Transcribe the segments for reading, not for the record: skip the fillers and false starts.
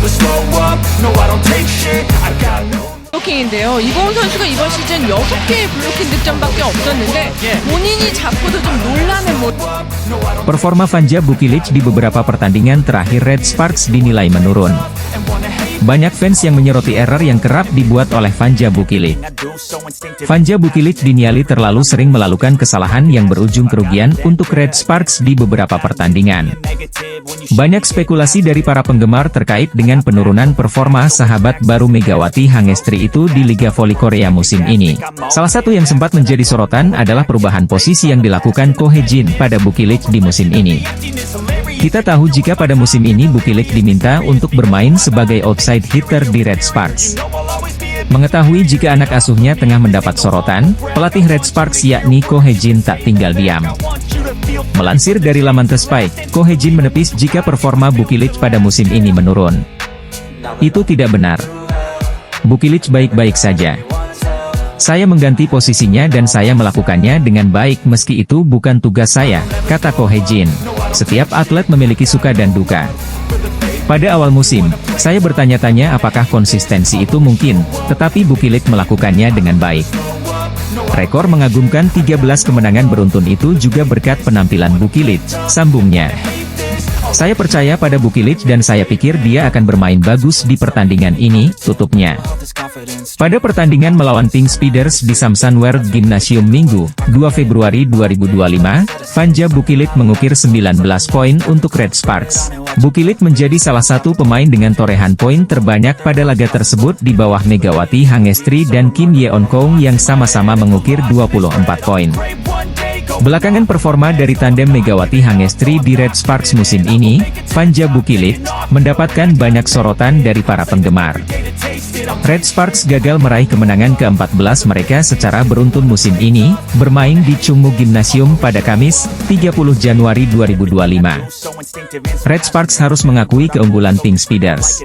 never slow up, no I don't take shit, I got no. 블로킹인데요. 이고은 선수가 이번 시즌 6개의 블로킹 득점밖에 없었는데 본인이 잡고도 좀 놀라는 모습. Performa Vanja Bukilic di beberapa pertandingan terakhir Red Sparks dinilai menurun. Banyak fans yang menyoroti error yang kerap dibuat oleh Vanja Bukilic. Vanja Bukilic dinilai terlalu sering melakukan kesalahan yang berujung kerugian untuk Red Sparks di beberapa pertandingan. Banyak spekulasi dari para penggemar terkait dengan penurunan performa sahabat baru Megawati Hangestri itu di Liga Voli Korea musim ini. Salah satu yang sempat menjadi sorotan adalah perubahan posisi yang dilakukan Ko Hye-jin pada Bukilic di musim ini. Kita tahu jika pada musim ini Bukilic diminta untuk bermain sebagai outside hitter di Red Sparks. Mengetahui jika anak asuhnya tengah mendapat sorotan, pelatih Red Sparks yakni Ko Hye-jin tak tinggal diam. Melansir dari laman The Spike, Ko Hye-jin menepis jika performa Bukilic pada musim ini menurun. Itu tidak benar. Bukilic baik-baik saja. Saya mengganti posisinya dan saya melakukannya dengan baik meski itu bukan tugas saya, kata Ko Hye-jin. Setiap atlet memiliki suka dan duka. Pada awal musim, saya bertanya-tanya apakah konsistensi itu mungkin, tetapi Bukilic melakukannya dengan baik. Rekor mengagumkan 13 kemenangan beruntun itu juga berkat penampilan Bukilic, sambungnya. Saya percaya pada Bukilic dan saya pikir dia akan bermain bagus di pertandingan ini, tutupnya. Pada pertandingan melawan Pink Speeders di Samsan World Gymnasium Minggu, 2 Februari 2025, Vanja Bukilic mengukir 19 poin untuk Red Sparks. Bukilic menjadi salah satu pemain dengan torehan poin terbanyak pada laga tersebut di bawah Megawati Hangestri dan Kim Yeon Kong yang sama-sama mengukir 24 poin. Belakangan performa dari tandem Megawati Hangestri di Red Sparks musim ini, Vanja Bukilic, mendapatkan banyak sorotan dari para penggemar. Red Sparks gagal meraih kemenangan ke-14 mereka secara beruntun musim ini, bermain di Chungmu Gymnasium pada Kamis, 30 Januari 2025. Red Sparks harus mengakui keunggulan Pink Speeders.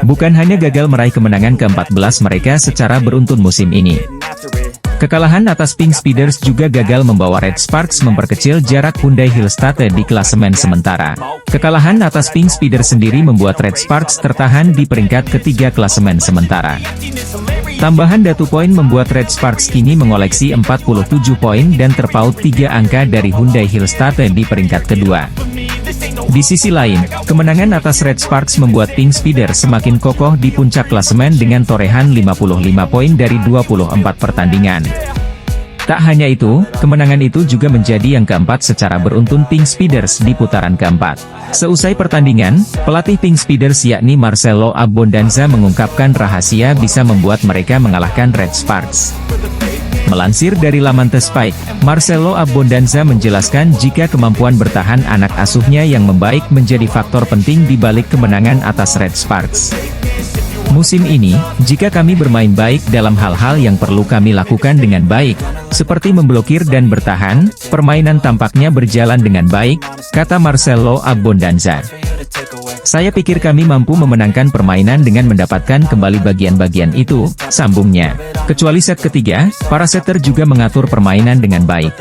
Bukan hanya gagal meraih kemenangan ke-14 mereka secara beruntun musim ini. Kekalahan atas Pink Speeders juga gagal membawa Red Sparks memperkecil jarak Hyundai Hillstate di klasemen sementara. Kekalahan atas Pink Speeders sendiri membuat Red Sparks tertahan di peringkat ketiga klasemen sementara. Tambahan datu poin membuat Red Sparks kini mengoleksi 47 poin dan terpaut 3 angka dari Hyundai Hillstate di peringkat kedua. Di sisi lain, kemenangan atas Red Sparks membuat Pink Speeders semakin kokoh di puncak klasemen dengan torehan 55 poin dari 24 pertandingan. Tak hanya itu, kemenangan itu juga menjadi yang keempat secara beruntun Pink Speeders di putaran keempat. Seusai pertandingan, pelatih Pink Speeders yakni Marcelo Abbondanza mengungkapkan rahasia bisa membuat mereka mengalahkan Red Sparks. Melansir dari laman The Spike, Marcelo Abbondanza menjelaskan jika kemampuan bertahan anak asuhnya yang membaik menjadi faktor penting di balik kemenangan atas Red Sparks. Musim ini, jika kami bermain baik dalam hal-hal yang perlu kami lakukan dengan baik, seperti memblokir dan bertahan, permainan tampaknya berjalan dengan baik, kata Marcelo Abbondanza. Saya pikir kami mampu memenangkan permainan dengan mendapatkan kembali bagian-bagian itu, sambungnya. Kecuali set ketiga, para setter juga mengatur permainan dengan baik.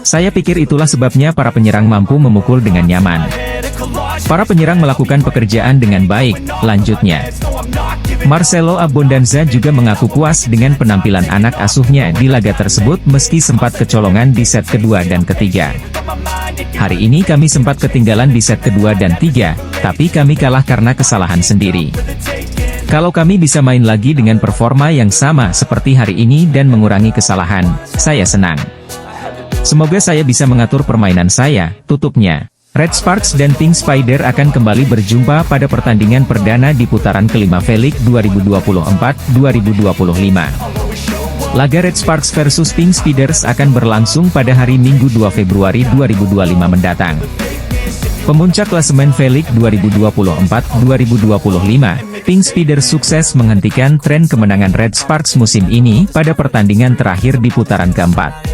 Saya pikir itulah sebabnya para penyerang mampu memukul dengan nyaman. Para penyerang melakukan pekerjaan dengan baik, lanjutnya. Marcelo Abbondanza juga mengaku puas dengan penampilan anak asuhnya di laga tersebut meski sempat kecolongan di set kedua dan ketiga. Hari ini kami sempat ketinggalan di set kedua dan tiga, tapi kami kalah karena kesalahan sendiri. Kalau kami bisa main lagi dengan performa yang sama seperti hari ini dan mengurangi kesalahan, saya senang. Semoga saya bisa mengatur permainan saya, tutupnya. Red Sparks dan Pink Spider akan kembali berjumpa pada pertandingan perdana di putaran kelima V-League 2024-2025. Laga Red Sparks versus Pink Speeders akan berlangsung pada hari Minggu 2 Februari 2025 mendatang. Pemuncak klasemen V-League 2024-2025, Pink Speeders sukses menghentikan tren kemenangan Red Sparks musim ini pada pertandingan terakhir di putaran keempat.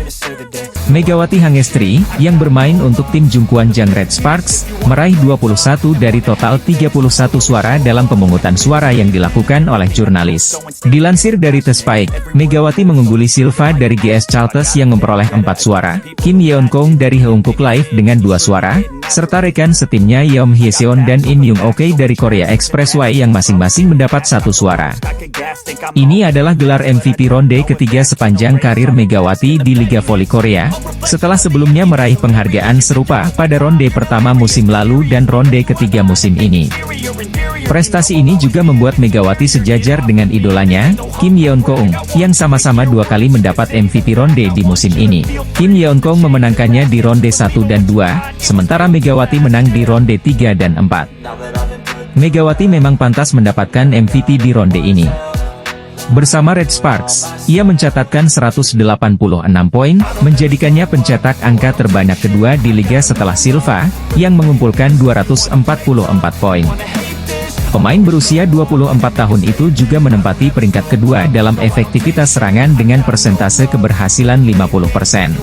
Megawati Hangestri, yang bermain untuk tim Jungkwanjang Red Sparks, meraih 21 dari total 31 suara dalam pemungutan suara yang dilakukan oleh jurnalis. Dilansir dari The Spike, Megawati mengungguli Silva dari GS Chalters yang memperoleh 4 suara, Kim Yeon Kong dari Heungkuk Live dengan 2 suara, serta rekan setimnya Yeom Hyeseon dan In Young Ok dari Korea Expressway yang masing-masing mendapat 1 suara. Ini adalah gelar MVP ronde ketiga sepanjang karir Megawati di Liga Voli Korea, setelah sebelumnya meraih penghargaan serupa pada ronde pertama musim lalu dan ronde ketiga musim ini. Prestasi ini juga membuat Megawati sejajar dengan idolanya, Kim Yeon Kong, yang sama-sama 2 kali mendapat MVP ronde di musim ini. Kim Yeon Kong memenangkannya di ronde 1 dan 2, sementara Megawati menang di ronde 3 dan 4. Megawati memang pantas mendapatkan MVP di ronde ini. Bersama Red Sparks, ia mencatatkan 186 poin, menjadikannya pencetak angka terbanyak kedua di liga setelah Silva, yang mengumpulkan 244 poin. Pemain berusia 24 tahun itu juga menempati peringkat kedua dalam efektivitas serangan dengan persentase keberhasilan 50%.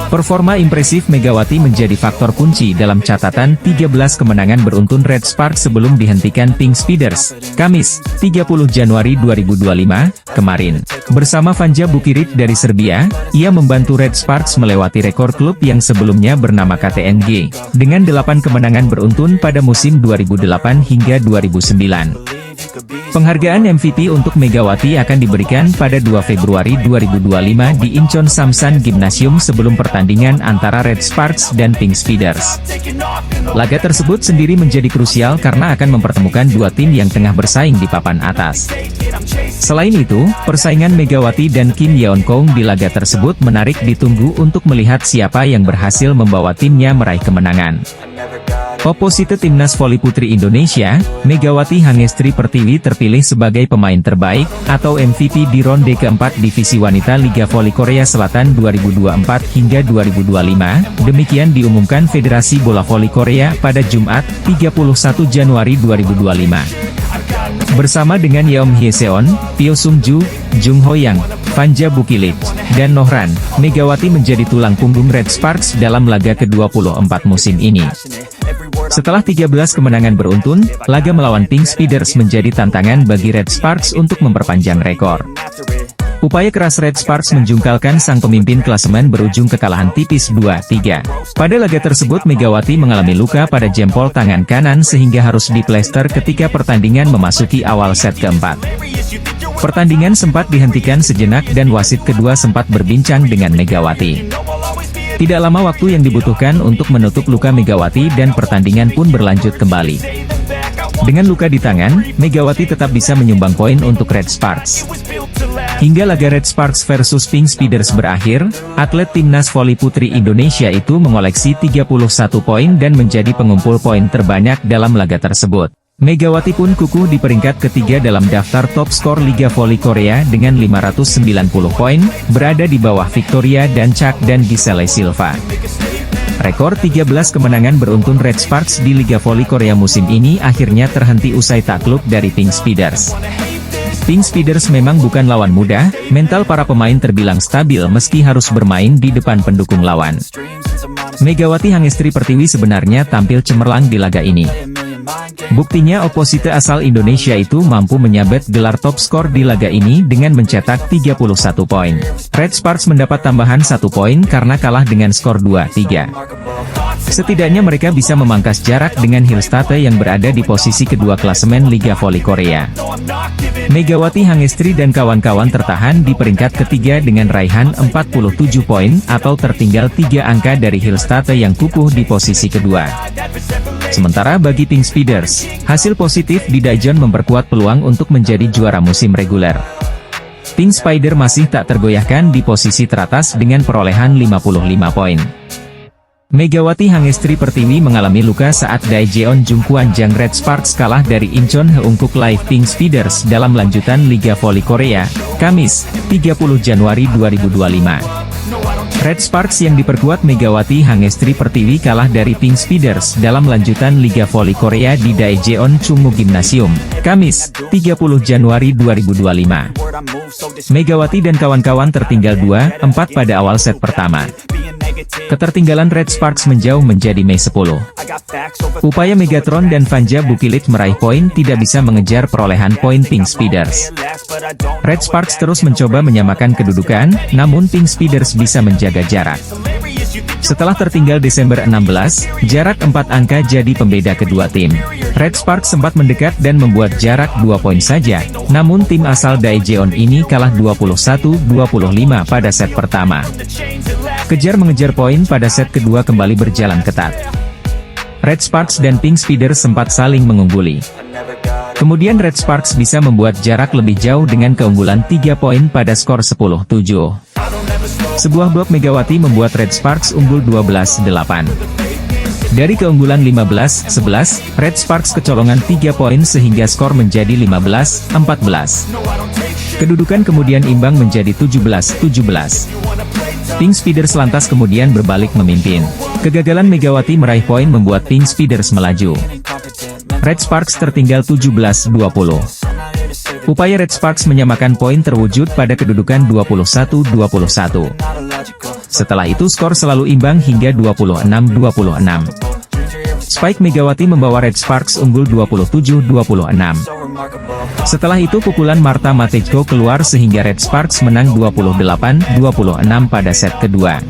Performa impresif Megawati menjadi faktor kunci dalam catatan 13 kemenangan beruntun Red Sparks sebelum dihentikan Pink Speeders, Kamis, 30 Januari 2025, kemarin. Bersama Vanja Bukirit dari Serbia, ia membantu Red Sparks melewati rekor klub yang sebelumnya bernama KTNG, dengan 8 kemenangan beruntun pada musim 2008 hingga 2009. Penghargaan MVP untuk Megawati akan diberikan pada 2 Februari 2025 di Incheon Samsan Gymnasium sebelum pertandingan antara Red Sparks dan Pink Speeders. Laga tersebut sendiri menjadi krusial karena akan mempertemukan 2 tim yang tengah bersaing di papan atas. Selain itu, persaingan Megawati dan Kim Yeon Kong di laga tersebut menarik ditunggu untuk melihat siapa yang berhasil membawa timnya meraih kemenangan. Oposite Timnas Voli Putri Indonesia, Megawati Hangestri Pertiwi terpilih sebagai pemain terbaik, atau MVP di ronde keempat Divisi Wanita Liga Voli Korea Selatan 2024 hingga 2025, demikian diumumkan Federasi Bola Voli Korea pada Jumat, 31 Januari 2025. Bersama dengan Yeom Hyeseon, Pyo Sung-ju, Jung Ho-yang, Vanja Bukilit, dan Nohran, Megawati menjadi tulang punggung Red Sparks dalam laga ke-24 musim ini. Setelah 13 kemenangan beruntun, laga melawan Pink Speeders menjadi tantangan bagi Red Sparks untuk memperpanjang rekor. Upaya keras Red Sparks menjungkalkan sang pemimpin klasemen berujung kekalahan tipis 2-3. Pada laga tersebut Megawati mengalami luka pada jempol tangan kanan sehingga harus diplester ketika pertandingan memasuki awal set keempat. Pertandingan sempat dihentikan sejenak dan wasit kedua sempat berbincang dengan Megawati. Tidak lama waktu yang dibutuhkan untuk menutup luka Megawati dan pertandingan pun berlanjut kembali. Dengan luka di tangan, Megawati tetap bisa menyumbang poin untuk Red Sparks. Hingga laga Red Sparks versus Pink Speeders berakhir, atlet Timnas Voli Putri Indonesia itu mengoleksi 31 poin dan menjadi pengumpul poin terbanyak dalam laga tersebut. Megawati pun kukuh di peringkat ketiga dalam daftar top skor Liga Voli Korea dengan 590 poin, berada di bawah Victoria dan Chak dan Giselle Silva. Rekor 13 kemenangan beruntun Red Sparks di Liga Voli Korea musim ini akhirnya terhenti usai takluk dari Pink Speeders. Pink Speeders memang bukan lawan mudah, mental para pemain terbilang stabil meski harus bermain di depan pendukung lawan. Megawati Hangestri Pertiwi sebenarnya tampil cemerlang di laga ini. Buktinya oposite asal Indonesia itu mampu menyabet gelar top skor di laga ini dengan mencetak 31 poin. Red Sparks mendapat tambahan 1 poin karena kalah dengan skor 2-3. Setidaknya mereka bisa memangkas jarak dengan Hillstate yang berada di posisi kedua klasemen Liga Voli Korea. Megawati Hangestri dan kawan-kawan tertahan di peringkat ketiga dengan raihan 47 poin atau tertinggal 3 angka dari Hillstate yang kukuh di posisi kedua. Sementara bagi Pink Speeders, hasil positif di Daejeon memperkuat peluang untuk menjadi juara musim reguler. Pink Spider masih tak tergoyahkan di posisi teratas dengan perolehan 55 poin. Megawati Hangestri Pertiwi mengalami luka saat Daejeon Jungkwanjang Red Sparks kalah dari Incheon Heungkuk Live Pink Speeders dalam lanjutan Liga Voli Korea, Kamis, 30 Januari 2025. Red Sparks yang diperkuat Megawati Hangestri Pertiwi kalah dari Pink Speeders dalam lanjutan Liga Voli Korea di Daejeon Chungmu Gymnasium, Kamis, 30 Januari 2025. Megawati dan kawan-kawan tertinggal 2-4 pada awal set pertama. Ketertinggalan Red Sparks menjauh menjadi Mei 10. Upaya Megatron dan Vanja Bukilic meraih poin tidak bisa mengejar perolehan poin Pink Speeders. Red Sparks terus mencoba menyamakan kedudukan, namun Pink Speeders bisa menjaga jarak. Setelah tertinggal Desember 16, jarak 4 angka jadi pembeda kedua tim. Red Sparks sempat mendekat dan membuat jarak 2 poin saja, namun tim asal Daejeon ini kalah 21-25 pada set pertama. Kejar-mengejar poin pada set kedua kembali berjalan ketat. Red Sparks dan Pink Speeders sempat saling mengungguli. Kemudian Red Sparks bisa membuat jarak lebih jauh dengan keunggulan 3 poin pada skor 10-7. Sebuah blok Megawati membuat Red Sparks unggul 12-8. Dari keunggulan 15-11, Red Sparks kecolongan 3 poin sehingga skor menjadi 15-14. Kedudukan kemudian imbang menjadi 17-17. Pink Speeders lantas kemudian berbalik memimpin. Kegagalan Megawati meraih poin membuat Pink Speeders melaju. Red Sparks tertinggal 17-20. Upaya Red Sparks menyamakan poin terwujud pada kedudukan 21-21. Setelah itu skor selalu imbang hingga 26-26. Spike Megawati membawa Red Sparks unggul 27-26. Setelah itu pukulan Marta Matejko keluar sehingga Red Sparks menang 28-26 pada set kedua.